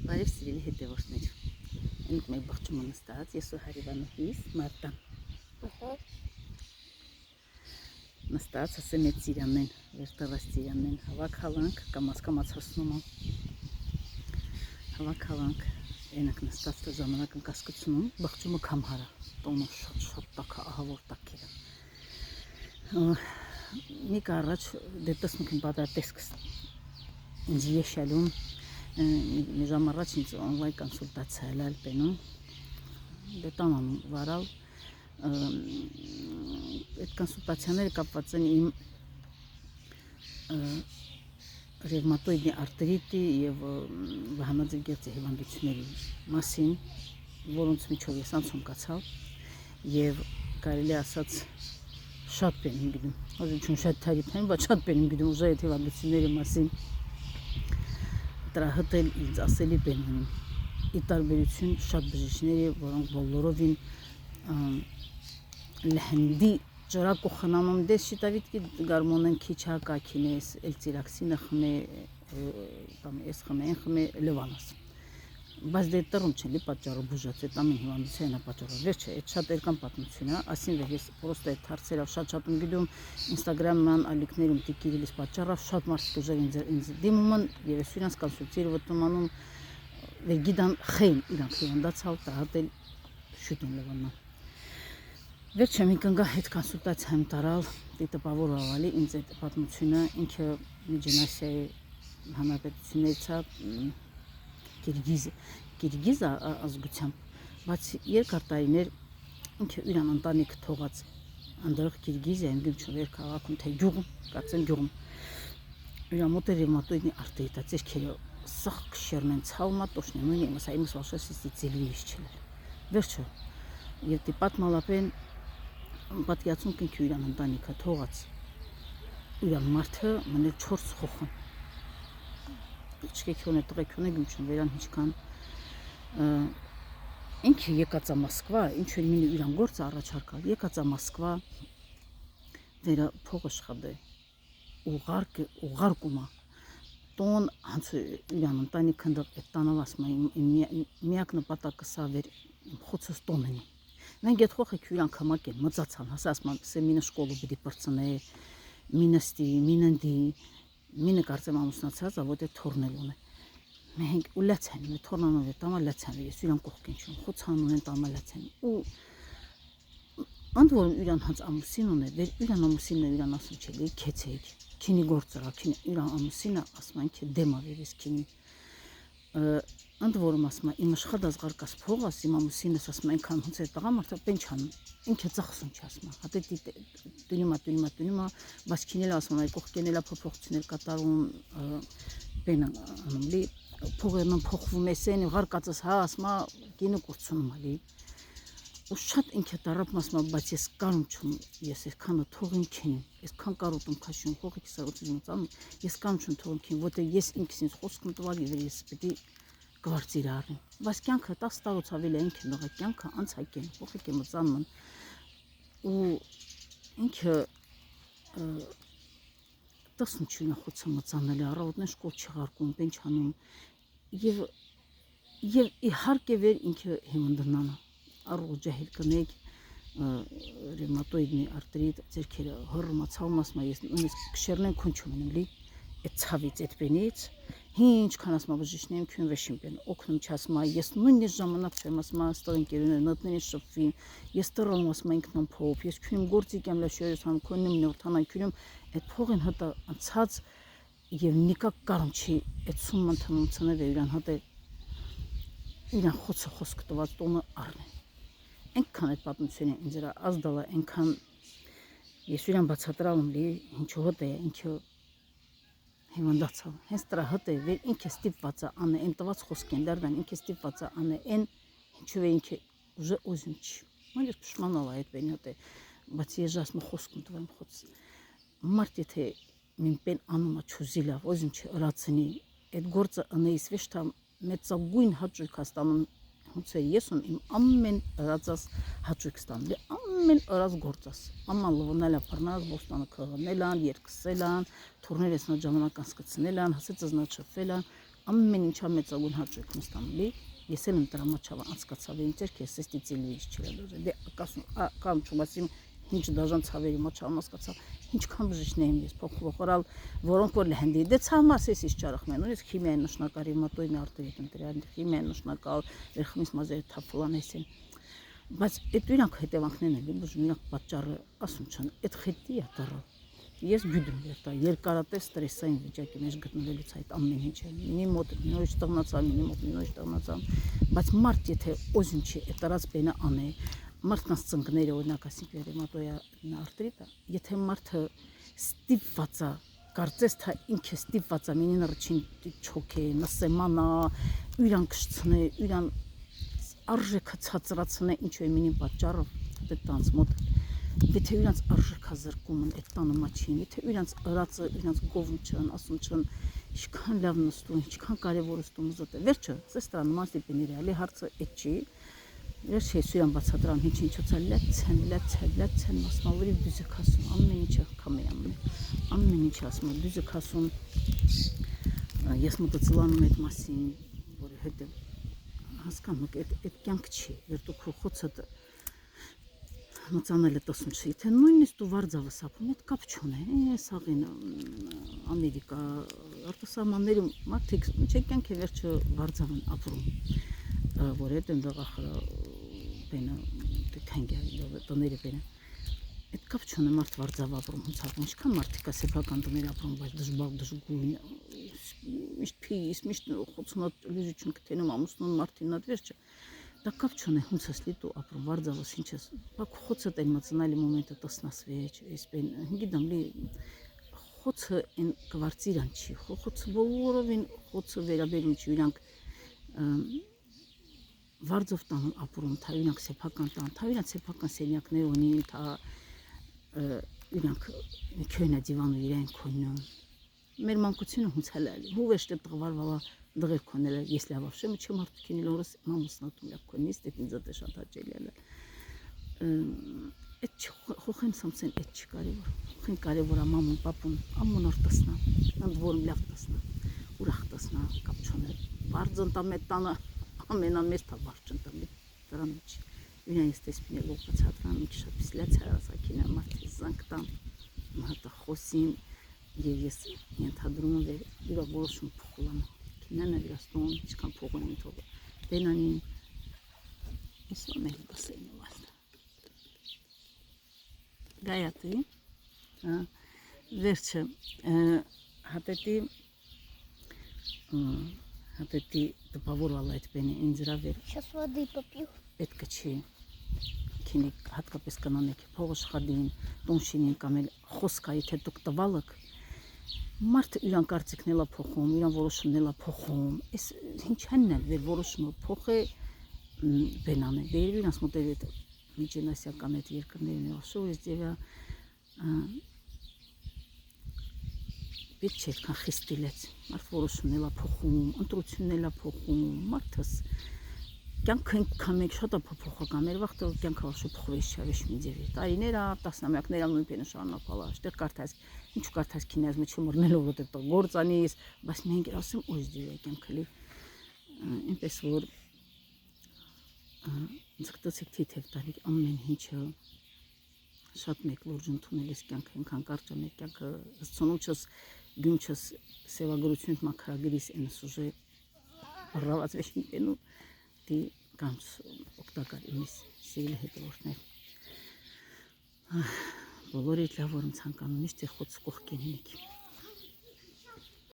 Բարև սիրելի հետևորդներ, ենք մեր բխճումը նստած, ես ու հարևանուհիս Մարտան նստած, ասեմ այդ ծիրանեն, վերտավաս ծիրանեն, հավակ հալանք, կամաց հասնում հավակ հալանք, ենակ նստած տա ժամանակ ընկասկությունում, բխճումը կամ հարա, տոնը շատ տակա, ահավոր տակերը Միք առաջ դե տեսնուք իմ պատատեսքս ինձ եշալում Մի ժամ առաջ ինձ օնլայն կոնսուլտացիա էլ պենում դե տանանում վարալ այդ կոնսուլտացիաները կապված են իմ ռևմատոիդի արտրիտի եւ վահանաձգերձի հիվանդությունների մասին, որոնց միջով ես անցում կացավ եւ կարելի ասած շատ բան եմ գիտում, ոչ շատ թարիփ եմ, բայց շատ բան եմ գիտում ուժի այդ հիվանդությունների մասին Դրա հտել ինձ ասելի բան ունեմ ի տարբերություն շատ բժիշկների, որոնք բոլորովին լհնդի ջրակ ու խնամում դες շիտավիտ գարմոնեն քիչ հակակինես էլ ծիրաքսինը խմե կամ էս խմե են խմե լևանաս բայց դե տրում չելի պատճառը բուժած այդ ամեն հիվանդության է պատճառը վերջը այդ շատ երկան պատմություն է ասին որ ես պրոստը այդ հարցերով շատ եմ գիտում Instagram-ման ալիքներում տիկիրիլիս պատճառով շատ մարդիկ ուժեր ինձ դիմում են եւ ես իրանց կոնսուլտացիա վտոմանում վեր գիտան խեն իրանք հիվանդացալ տահատել շուտին լևանա վերջը մի կնգա այդ կոնսուլտացիա եմ տարալ դիտապավոր ավալի ինձ այդ պատմությունը ինքը Միջինասիայի հանրապետությունից Կիրգիզ ազգությամբ, բայց երկար տարիներ ինքը իրան ընտանիք թողած անդրող Կիրգիզիայում գյուղ քաղաքում թե գյուղում, կարծեմ գյուղում իրա մոտ ռևմատոիդի արտրիտա ձերքերը սախ քշերնեն ցավմա տոշնեն ու իմս այմս վաշասի ծիլվիש չել վերջը եւ դի պատմալապեն պատկացում կինք իրան ընտանիքը թողած իրան մարդը մնել 4 խոխն Չկեքյոնը տղեկյոնը գումչուն վերան հիչքան ինքը եկած է Մոսկվա ինչ որ մինի իրան գործը առաջարկալ եկած է Մոսկվա վերա փողը շխադե ուղարկումա տոն հանց իրան ընտանիքը այդ տանավասմա միակ նպատակը սա վեր խոցս տոնենի մենք այդ խոխը իրան կամակեն մծացան հասասման սեմինը շկոլը պիտի պրծնե մինստի միննդի Մինը կարծեմ ամուսնացած, ավոտ է թորնելուն է։ Մենք ու լացան, թորնանով է տամա լացան, ես իրան կողքին չում, խոցանուն են տամա լացան։ Ու ընդ որում իրան հանց ամուսին ունե, վեր իրան ամուսինը իրան ասում չելի, քեցեիք, քինի գործրա, իրան ամուսինը ասում են թե դեմա վերես քինի։ Ընդ որում ասում եմ իմ աշխատած ազգարկած փողաս իմ ամուսինս ասում այնքան հունց է տղամարդը պենչան ինքը ծախսում չի ասում հատե դինիմա բայց քինել ասում այ կողքենելա փոփոխություններ կատարում բենը անմլի փողերն փոխվում էսեն ղարկածս հա ասում կինը կուրցնում ալի ու շատ ինքը տարապ ասում բայց ես կարում չում ես այսքանը թողին քին այսքան կարոտում քաշում փողի կիսարոցում անում ես կարում չում թողին քին որտե ես ինքս ինձ խոսքում տվալ եւ ես պիտի Գվարցիր առին, բայց կյանքը 10 տարուց ավելի ինքը նողա կյանքը անցակեն, փոխիկ է մծանման ու ինքը տասնչյունը խոցը մծանել է առավոտն շկոլ չղարկում, պենչանում եւ իհարկե վեր ինքը հիվանդանանա առու ջահիլ կնեք ռևմատոիդի արտրիտ ձերքերը հռմացավ մասմա ես նույնիսկ քշերնեն քունչում եմ լի այդ ցավից այդ բենից Ինչքան ասում բժիշկներն քյուն վեշին բեն օգնում չասում ես նույնիսկ ժամանակ չեմ ասում ստոր ընկերուներ նոտների շփվին ես տրոմ ասում ինքնամ փոփ ես քյուն գործի կամ լաշերս համ քոննում նորթանան քյուրում այդ փողին հտա անցած եւ նիկա կարում չի այդ սումման թվում ցնավ իրան հտա իրան խոցը խոսք տված տոնը առնեն այնքան այդ պատմությունը ինձ դրա ազդալա այնքան ես իրան բացատրալում լի ինչու հտա ինքը Հիվանդացավ, հենց դրա հտե վեր ինքը ստիպված է անը այն տված խոսքեն դարդան ինքը ստիպված է անը այն ինչու է ինքը ուժը ուզում չի մայր փշմանալ այդ բենի հտե բայց ես ասում խոսքում տվեմ խոց մարդ եթե մին պեն անումա չուզիլա ուզում չի ըրացնի այդ գործը անեիս վեշտա մեծագույն հաճույք հաստանում ոնց է ես իմ ամեն ըրացած հաճույք ստանալի ամեն ըրած գործս աման լվնալա բռնած բոստանը քղնելան երկսելան թուրներս նա ժամանակ անցկացնելան հասեցած նա չփելան ամեն ինչա մեծագույն հաճույք ստանալի, ես էլ եմ տրամաչավը անցկացավ ինձ ես էստի ծիլվիչ չելա դե կամ չմասիմ ինչ դաժան ցավերի մոչամ հասկացա ինչքան բժիշկներ եմ ես փոխվոխորալ որոնք որ լհնդի դե ցամասես իշ ճարախմեն ունես քիմիայի նշնակարի մատոյ մարտերի ընտրյալ քիմիայի նշնակալ վերխմիս մազերի թափլանեսին բայց այդ իրանք հետևանքներն են բժշկի պատճառը ասում չան այդ խետի է դառը ես գյուդում երտա երկարատև ստրեսային վիճակի մեջ գտնվելուց այդ ամեն ինչը մինի մոտ նորից տղնացա մինի մոտ նորից տղնացա բայց մարդ եթե օզին չի այդ տարած բենը անե մարդկանց ծնկները օրինակ ասենք ռևմատոյա արտրիտը եթե մարդը ստիպված է կարծես թե ինքը ստիպված է մինին առաջին չոքե նսեմանա իրան կշցնե իրան արժեքը ցածրացնե ինչ է մինի պատճառով դե տանց մոտ Եթե իրանց արժեքազրկում են այդ տանը մաչին, եթե իրանց ըրացը, իրանց գովն չն, ասում չն, ինչքան լավ նստում, ինչքան կարևոր ստում զոտ է, վերջը, սես տան նման ստիպին իրյալի հարցը էդ չի, վերջ ես իրան բացատրան, ինչ է լեցեն, մասնավորի դուզը կասում, ամեն ինչը կամեյանում է, ամեն ինչը ասում է, դուզը կասում, ես մտածլանում այդ մասին, որը հետև հասկանում եք, այդ կյանք չի, վերդու քո խոցը մծանել է տասում չի, թե նույնիսկ դու վարձավը սապում, այդ կապ չունե, սաղին Ամերիկա, արտասահմաններում մարդիկ չէ կյանք է վերջը վարձավ են ապրում, որ հետ են դղախրը բենը, թենգյա, տները բենը, այդ կապ չունե մարդ վարձավ ապրում, հունցապում, ինչքան մարդիկա սեփական տներ ապրում, բայց դժբաղ դժգույն, միշտ պիս, միշտ խոցունատ լուզություն կտենում, ամուսնուն մարդին ատ վերջը, Դա կապ չունե հունցս լիտու ապրում վարձավս ինչես բակ խոցը տեն մծնալի մոմենտը տասնասվեջ էսպեն հնգիդամ լի խոցը են կվարծիրան չի խոցը բոլորովին խոցը վերաբերում չի իրանք վարձով տան ապրում թա իրանք սեփական տան թա իրանք սեփական սենյակներ ունին թա իրանք քյոյնա դիվանու իրեն քոնյուն մեր մանկությունը հունցել է հուվեշտե տղվարվալա դղեր քոնել ես լավ ավշեմ չեմ արդյունքին լորս մամուսնատում լավ քոնիս դե ինձ դե շատ հաճելի է այդ խոխեն սամսեն այդ չի կարևոր խեն կարևոր է մամուն պապուն ամուն օր տասնա ընդ որում լավ տասնա ուրախ տասնա կապ չոնել բարձընտա մետ տանը ամենամեծ թա բարձընտա դրան չի իրան ես տեսպին էլ օգացածան մի շատ պիսլեց հարասակինա մարդի զանգտան մհատա խոսին եւ ես ենթադրում եմ իր որոշում փոխուլան Նանը վիրաստոն, ինչքան փող ունեմ թողը, բենանին, ես ոնել բասեին ու ասնա։ Գայատի, վերջը, հատետի տպավորվալ այդ բենի ինձ ռավեր։ Сейчас воды попью։ Պետք չի, քինիկ հատկապես կանանեք, փողը շխադին, տոնշինին կամ էլ խոսկայի թե դուք տվալըք, Մարդը իրան կարծիքն էլա փոխում, իրան որոշումն էլա փոխում, այս ինչ հենն էլ վեր որոշումը փոխ է բենան է, վերև իրանց մոտեր էդ միջենասիական էդ երկրներն է ասում, ես ձևա պետք չէ այդքան խիստիլեց, մարդ որոշումն էլա փոխում, ընտրությունն էլա փոխում, մարդս կյանքը ինքան մեկ շատ է փոփոխական, մեր վաղտը կյանքը վաշը փոխվեց չավեշ մի ձևի, տարիները, տասնամյակները նույնպես շարունակալա, այստեղ կարդաս, ինչ կարդաս քինեզ մեջ մռնելով ոտ էտո գործանիս, բայց մենք ասեմ օս ձևի կյանքը լի, այնպես որ ձգտեցեք թիթև տարիք ամեն ինչը շատ մեկ լուրջ ընդունել ես կյանքը ինքան կարճ է մեր կյանքը հսցոնուչս գյունչս սևագրություն մակրագրիս են սուժե ռաված վեշին պենու դի կանց օգտակար իմիս սիրելի հետևորդներ բոլորիդ լավ որում ցանկանում միշտ խոց կողքին ինիք